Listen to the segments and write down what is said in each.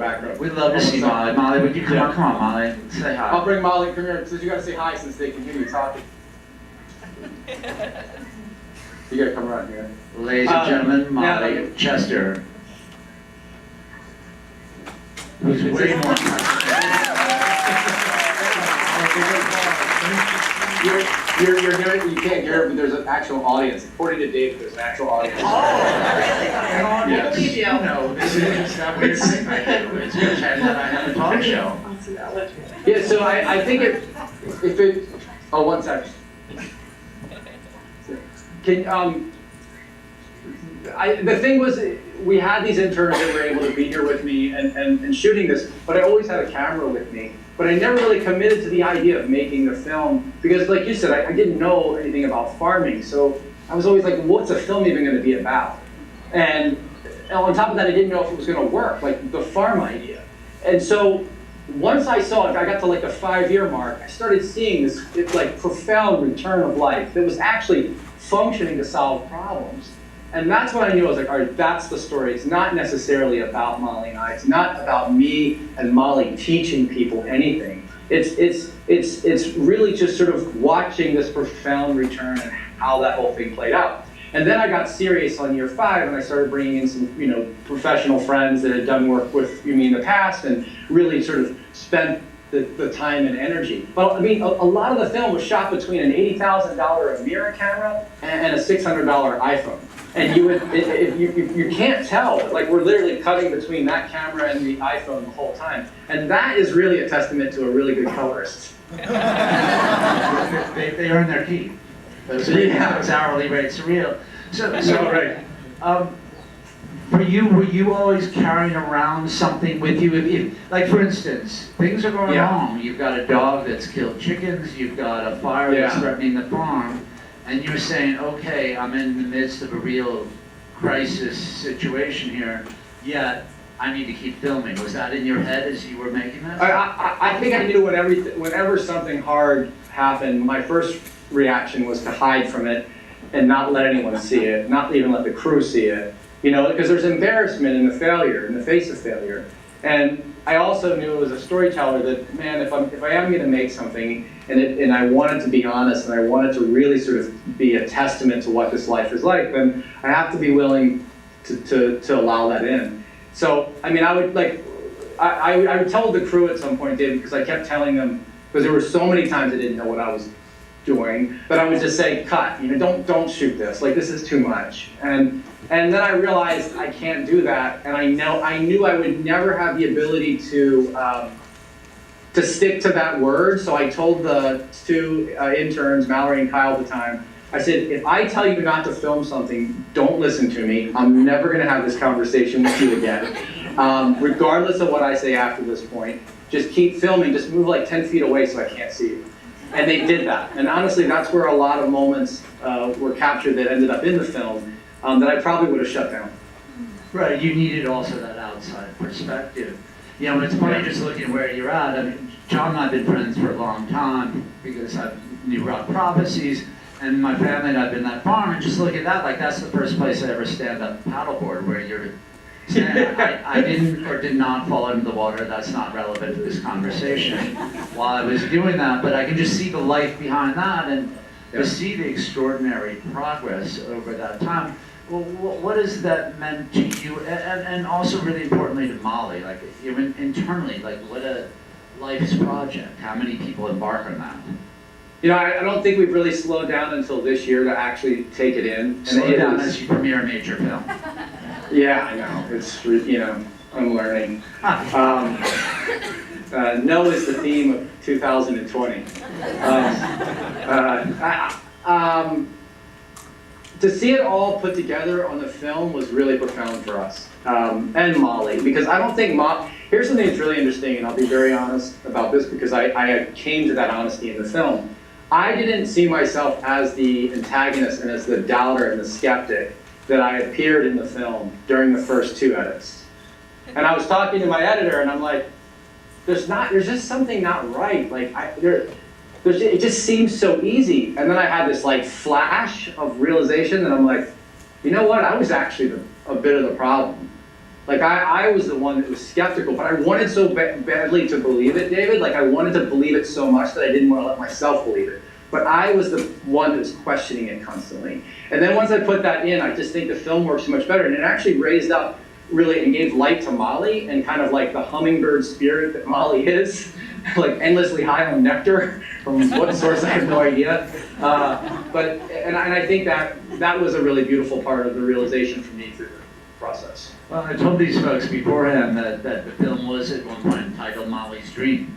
back row. We'd love to see Molly. Molly, would you come on? Come on, Molly. Say hi. I'll bring Molly. Come here. Since you got to say hi, since they can hear you talking. You got to come around here. Ladies and gentlemen, Molly Chester. Who's way more. You're hearing, you can't hear it, but there's an actual audience. According to David, there's an actual audience. Oh, really? I believe you. No, this is that weird thing I do. It's pretend that I have a talk show. Yeah, so I think if it, oh, 1 second. The thing was, we had these interns that were able to be here with me and shooting this, but I always had a camera with me. But I never really committed to the idea of making the film because, like you said, I didn't know anything about farming. So I was always like, what's a film even going to be about? And on top of that, I didn't know if it was going to work, like the farm idea. And so once I saw it, I got to like the 5-year mark, I started seeing this like profound return of life that was actually functioning to solve problems. And that's when I knew. I was like, all right, that's the story. It's not necessarily about Molly and I. It's not about me and Molly teaching people anything. It's really just sort of watching this profound return and how that whole thing played out. And then I got serious on year 5, and I started bringing in some, professional friends that had done work with me in the past, and really sort of spent the time and energy. But I mean, a lot of the film was shot between an $80,000 mirror camera and a $600 iPhone. And you can't tell, like we're literally cutting between that camera and the iPhone the whole time. And that is really a testament to a really good colorist. they earn their keep. Those hourly rates are real. So right. Were you always carrying around something with you? If like for instance, things are going wrong. You've got a dog that's killed chickens. You've got a fire that's threatening the farm. And you're saying, okay, I'm in the midst of a real crisis situation here, yet I need to keep filming. Was that in your head as you were making this? I think I knew whenever something hard happened, my first reaction was to hide from it and not let anyone see it, not even let the crew see it. Because there's embarrassment in the failure, in the face of failure. And I also knew as a storyteller that, man, if I am going to make something, and I wanted to be honest, and I wanted to really sort of be a testament to what this life is like, then I have to be willing to allow that in. So, I mean, I would tell the crew at some point, David, because I kept telling them, because there were so many times I didn't know what I was doing, that I would just say, cut, don't shoot this, like this is too much. And then I realized I can't do that, and I knew I would never have the ability to stick to that word. So I told the 2 interns, Mallory and Kyle at the time, I said, if I tell you not to film something, don't listen to me. I'm never going to have this conversation with you again. Regardless of what I say after this point, just keep filming. Just move like 10 feet away so I can't see you. And they did that. And honestly, that's where a lot of moments were captured that ended up in the film that I probably would have shut down. Right, you needed also that outside perspective. It's funny just looking where you're at. I mean, John and I have been friends for a long time because I knew Rock Prophecies, and my family and I've been at that farm, and just look at that, like that's the first place I ever stand up paddleboard where you're saying, I didn't or did not fall into the water. That's not relevant to this conversation while I was doing that, but I can just see the life behind that and to see the extraordinary progress over that time. Well, what has that meant to you, and also really importantly to Molly, like internally, like what a life's project, how many people embark on that? I don't think we've really slowed down until this year to actually take it in. Slow down as you premiere a major film. Yeah, I know, it's, I'm learning. No is the theme of 2020. To see it all put together on the film was really profound for us, and Molly, because I don't think here's something that's really interesting, and I'll be very honest about this because I came to that honesty in the film. I didn't see myself as the antagonist and as the doubter and the skeptic that I appeared in the film during the first 2 edits. And I was talking to my editor, and I'm like, there's just something not right. Like, it just seems so easy. And then I had this like flash of realization that I'm like, you know what? I was actually a bit of the problem. Like I was the one that was skeptical, but I wanted so badly to believe it, David. Like I wanted to believe it so much that I didn't want to let myself believe it. But I was the one that was questioning it constantly. And then once I put that in, I just think the film works so much better. And it actually raised up really and gave light to Molly and kind of like the hummingbird spirit that Molly is, like endlessly high on nectar from what source I have no idea. And I think that was a really beautiful part of the realization for me through the process. Well, I told these folks beforehand that the film was at one point entitled Molly's Dream.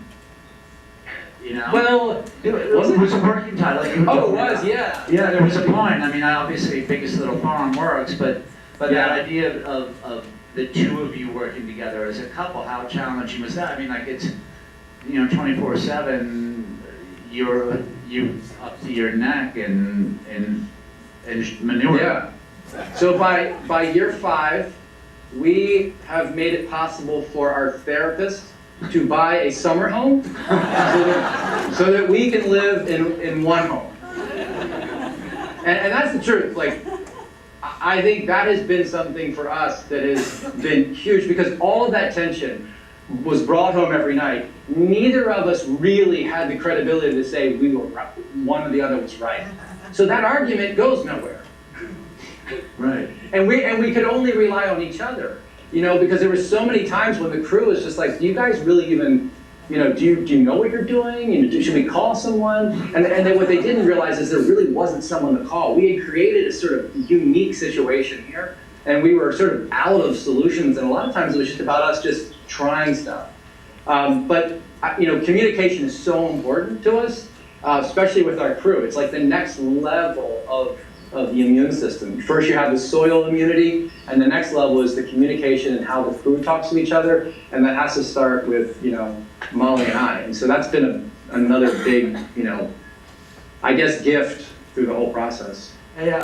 You know? Well, it was a working title. Like you were oh, it talking was, about. yeah. Yeah, there was a point. I mean, obviously, Biggest Little Farm works, but Yeah. that idea of the two of you working together as a couple, how challenging was that? I mean, like it's, 24/7, you up to your neck in manure. Yeah. So by year 5, we have made it possible for our therapist to buy a summer home so that we can live in one home. And that's the truth. Like, I think that has been something for us that has been huge because all of that tension was brought home every night. Neither of us really had the credibility to say we were right, one or the other was right. So that argument goes nowhere. Right. And we could only rely on each other, because there were so many times when the crew was just like, do you guys really even, do you know what you're doing? Should we call someone? And then what they didn't realize is there really wasn't someone to call. We had created a sort of unique situation here, and we were sort of out of solutions, and a lot of times it was just about us just trying stuff. But communication is so important to us, especially with our crew. It's like the next level of the immune system. First you have the soil immunity, and the next level is the communication and how the crew talks to each other, and that has to start with, Molly and I. And so that's been another big, I guess, gift through the whole process. Hey,